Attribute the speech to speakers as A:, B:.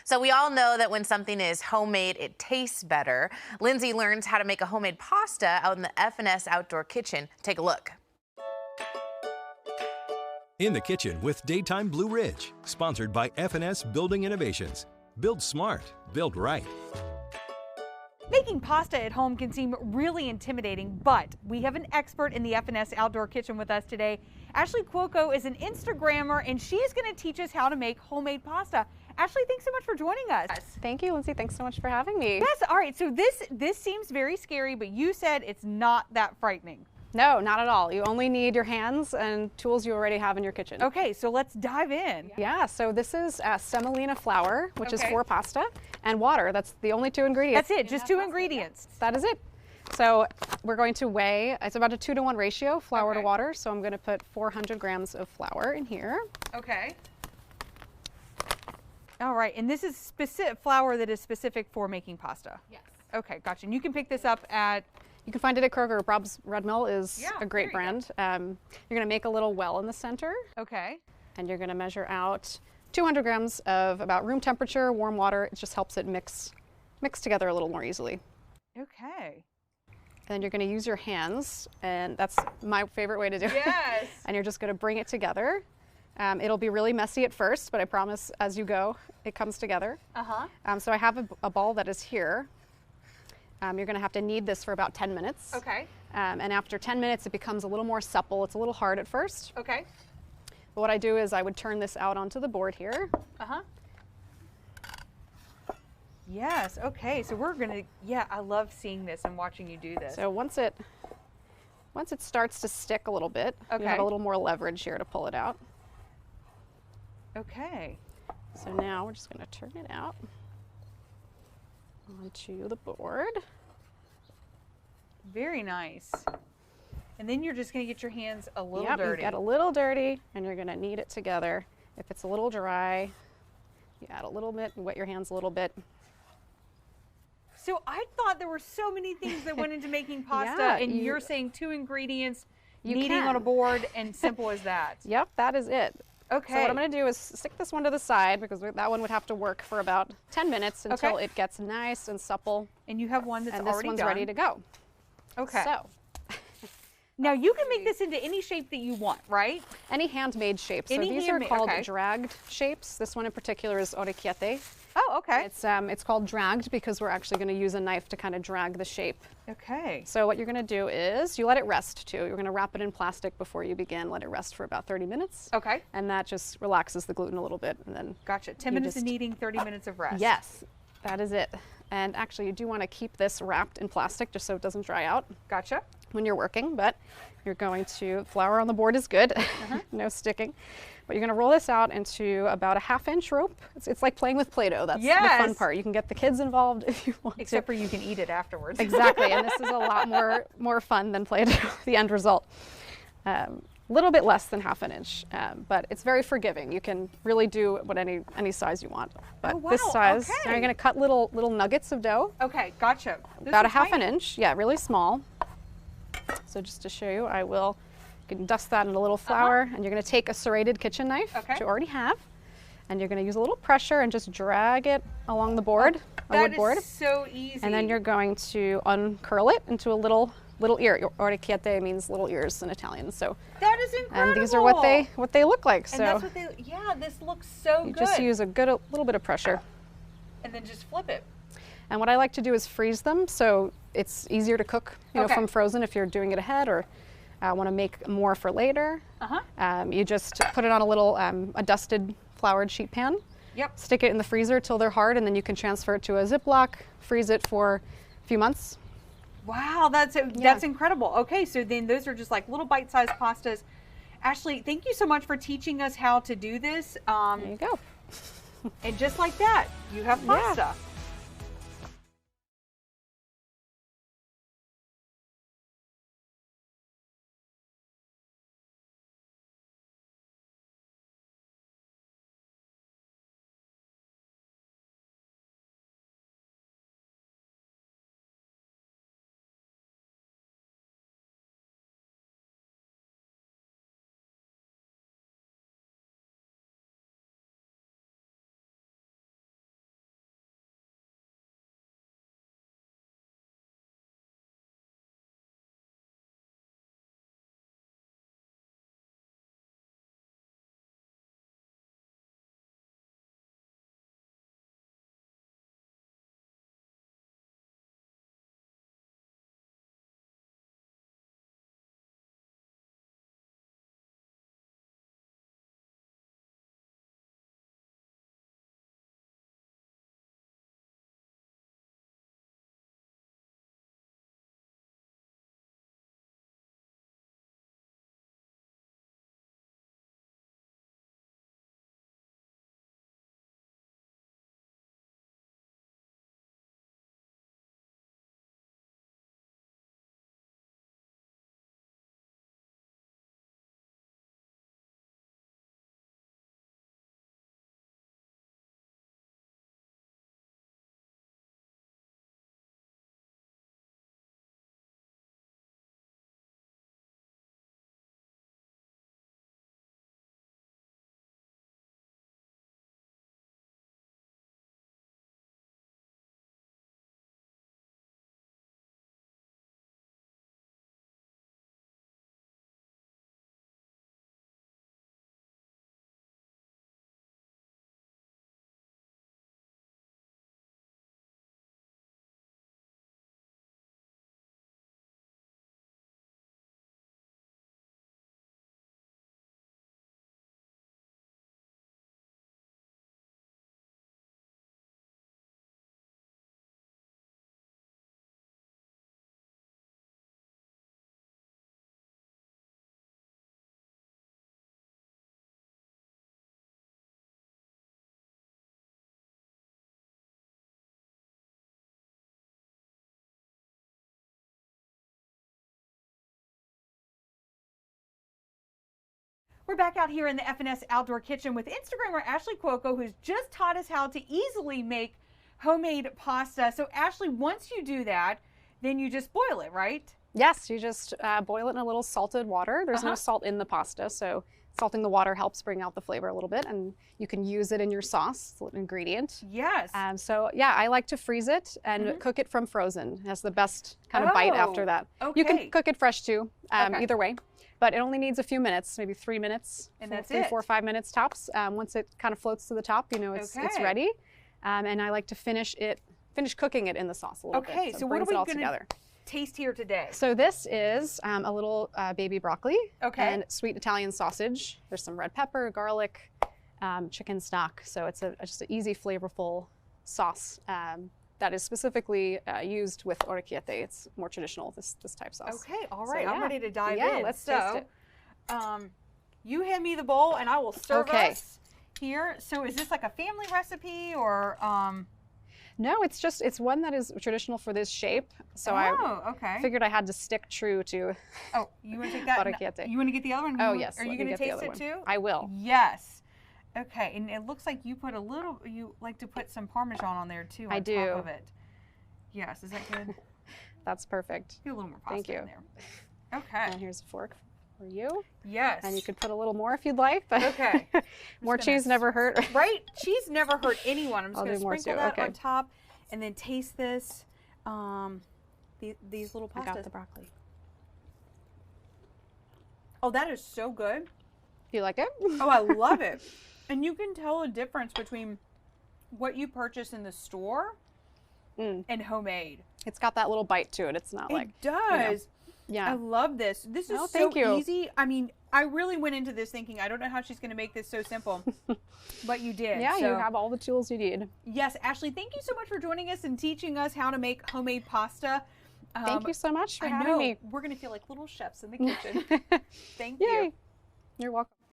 A: So we all know that when something is homemade, it tastes better. Lindsey learns how to make a homemade pasta out in the F&S outdoor kitchen. Take a look.
B: In the Kitchen with Daytime Blue Ridge, sponsored by F&S Building Innovations. Build smart, build right.
C: Making pasta at home can seem really intimidating, but we have an expert in the F&S outdoor kitchen with us today. Ashley Cuoco is an Instagrammer, and she's going to teach us how to make homemade pasta. Ashley, thanks so much for joining us.
D: Thank you, Lindsay. Thanks so much for having me.
C: Yes, all right, so this seems very scary, but you said it's not that frightening.
D: No, not at all. You only need your hands and tools you already have in your kitchen.
C: Okay, so let's dive in.
D: Yeah, so this is semolina flour, which is
C: Okay.
D: for pasta, and water. That's the only two ingredients.
C: That's it, just two ingredients.
D: That is it. So we're going to weigh, it's about a 2-to-1 ratio, flour to
C: Okay.
D: water. So I'm going to put 400 grams of flour in here.
C: Okay. All right, and this is specific flour that is specific for making pasta.
D: Yes.
C: Okay, gotcha. And you can pick this up at...
D: You can find it at Kroger. Bob's Red Mill is
C: Yeah,
D: a
C: there
D: great
C: you
D: brand. You're going to make a little well in the center.
C: Okay.
D: And you're going to measure out 200 grams of about room temperature warm water. It just helps it mix together a little more easily.
C: Okay.
D: And you're going to use your hands, and that's my favorite way to do it.
C: Yes.
D: And you're just going to bring it together. It'll be really messy at first, but I promise as you go, it comes together.
C: Uh-huh.
D: So I have a ball that is here. You're going to have to knead this for about 10 minutes.
C: Okay.
D: And after 10 minutes, it becomes a little more supple. It's a little hard at first.
C: Okay.
D: But what I do is I would turn this out onto the board here.
C: Uh-huh. Yes, okay, so we're gonna, yeah, I love seeing this and watching you do this.
D: So once it starts to stick a little bit, you
C: Okay.
D: have a little more leverage here to pull it out.
C: Okay.
D: So now we're just going to turn it out onto the board.
C: Very nice. And then you're just gonna get your hands a little
D: Yep,
C: dirty.
D: you get a little dirty, and you're going to knead it together. If it's a little dry, you add a little bit, and wet your hands a little bit.
C: So I thought there were so many things that went into making pasta,
D: Yeah,
C: and you're saying 2 ingredients,
D: You
C: kneading on a
D: can.
C: board, and simple as that.
D: Yep, that is it.
C: Okay.
D: So what I'm going to do is stick this one to the side because that one would have to work for about 10 minutes until
C: Okay.
D: it gets nice and supple.
C: And you have one that's
D: And this
C: already
D: one's
C: done.
D: ready to go.
C: Okay.
D: So
C: Now you can make this into any shape that you want, right?
D: any handmade shape. So
C: Any
D: these
C: handmade-
D: are called
C: okay.
D: dragged shapes. This one in particular is orecchiette.
C: Oh, okay.
D: It's called dragged because we're actually going to use a knife to kind of drag the shape.
C: Okay.
D: So what you're going to do is you let it rest too. You're going to wrap it in plastic before you begin. Let it rest for about 30 minutes.
C: Okay.
D: And that just relaxes the gluten a little bit, and then
C: Gotcha. 10
D: you
C: minutes of
D: just-
C: kneading, 30 minutes of rest.
D: Yes, that is it. And actually, you do want to keep this wrapped in plastic just so it doesn't dry out
C: Gotcha.
D: when you're working, but you're going to, flour on the board is good, no sticking. But you're going to roll this out into about a 1/2-inch rope. It's like playing with Play-Doh. That's the fun
C: Yes.
D: part. You can get the kids involved if you want
C: Except
D: to.
C: for you can eat it afterwards.
D: Exactly, and this is a lot more fun than Play-Doh, the end result. A little bit less than 1/2 inch, but it's very forgiving. You can really do what any size you want. But
C: Oh,
D: this
C: wow,
D: size, now
C: okay.
D: you're going to cut little nuggets of dough.
C: Okay, gotcha. Those
D: About
C: are
D: a 1/2
C: tiny.
D: inch, yeah, really small. So just to show you, you can dust that in a little flour, and you're going to take a serrated kitchen knife,
C: Okay.
D: which you already have, and you're going to use a little pressure and just drag it along the board, a
C: That
D: wood
C: is
D: board,
C: so easy.
D: and then you're going to uncurl it into a little ear. Orecchiette means little ears in Italian. So,
C: That is incredible.
D: and these are what they look like.
C: And
D: So
C: that's what they, yeah, this looks so
D: you
C: good.
D: just use a little bit of pressure.
C: And then just flip it.
D: And what I like to do is freeze them, so it's easier to cook,
C: Okay.
D: from frozen if you're doing it ahead or want to make more for later.
C: Uh-huh.
D: You just put it on a dusted floured sheet pan.
C: Yep.
D: Stick it in the freezer till they're hard, and then you can transfer it to a Ziploc, freeze it for a few months.
C: Wow, that's incredible. Okay, so then those are just like little bite-sized pastas. Ashley, thank you so much for teaching us how to do this.
D: There you go.
C: And just like that, you have pasta. We're back out here in the F&S Outdoor Kitchen with Instagrammer Ashley Cuoco, who's just taught us how to easily make homemade pasta. So Ashley, once you do that, then you just boil it, right?
D: Yes, you just boil it in a little salted water. There's no salt in the pasta, so salting the water helps bring out the flavor a little bit, and you can use it in your sauce. It's an ingredient.
C: Yes.
D: So yeah, I like to freeze it and cook it from frozen. It has the best kind of bite after that.
C: Okay.
D: You can cook it fresh too, either way. But it only needs a few minutes, maybe 3 minutes,
C: and that's
D: 3, 4, 5 minutes tops. Once it kind of floats to the top, you know it's ready. And I like to finish cooking it in the sauce a little bit.
C: Okay, so what are we going to taste here today?
D: So this is a little baby broccoli and sweet Italian sausage. There's some red pepper, garlic, chicken stock. So it's just an easy, flavorful sauce that is specifically used with orecchiette. It's more traditional, this type sauce.
C: Okay, all right,
D: So,
C: I'm ready to dive in.
D: Yeah, let's taste it.
C: You hand me the bowl and I will serve us here. So is this like a family recipe or?
D: No, it's one that is traditional for this shape. So I figured I had to stick true to.
C: Oh, you want to take that?
D: Orecchiette.
C: You want to get the other one?
D: Oh yes.
C: Are you going to taste it too?
D: I will.
C: Yes. Okay, and it looks like you put you like to put some Parmesan on there too.
D: I do.
C: Top of it. Yes, is that good?
D: That's perfect.
C: Do a little more pasta
D: Thank you.
C: in there. Okay.
D: And here's a fork for you.
C: Yes.
D: And you could put a little more if you'd like. But
C: okay.
D: More cheese never hurt.
C: Right? Cheese never hurt anyone. I'm just going to
D: more
C: sprinkle that on top and then taste this. These little pastas.
D: I got the broccoli.
C: Oh, that is so good.
D: You like it?
C: Oh, I love it. And you can tell a difference between what you purchase in the store and homemade.
D: It's got that little bite to it. It's not like.
C: It does.
D: Yeah.
C: I love this. This is so easy. I mean, I really went into this thinking, I don't know how she's going to make this so simple. But you did.
D: Yeah,
C: so.
D: You have all the tools you need.
C: Yes, Ashley, thank you so much for joining us and teaching us how to make homemade pasta.
D: Thank you so much for having me.
C: We're going to feel like little chefs in the kitchen. Thank
D: Yay.
C: you.
D: You're welcome.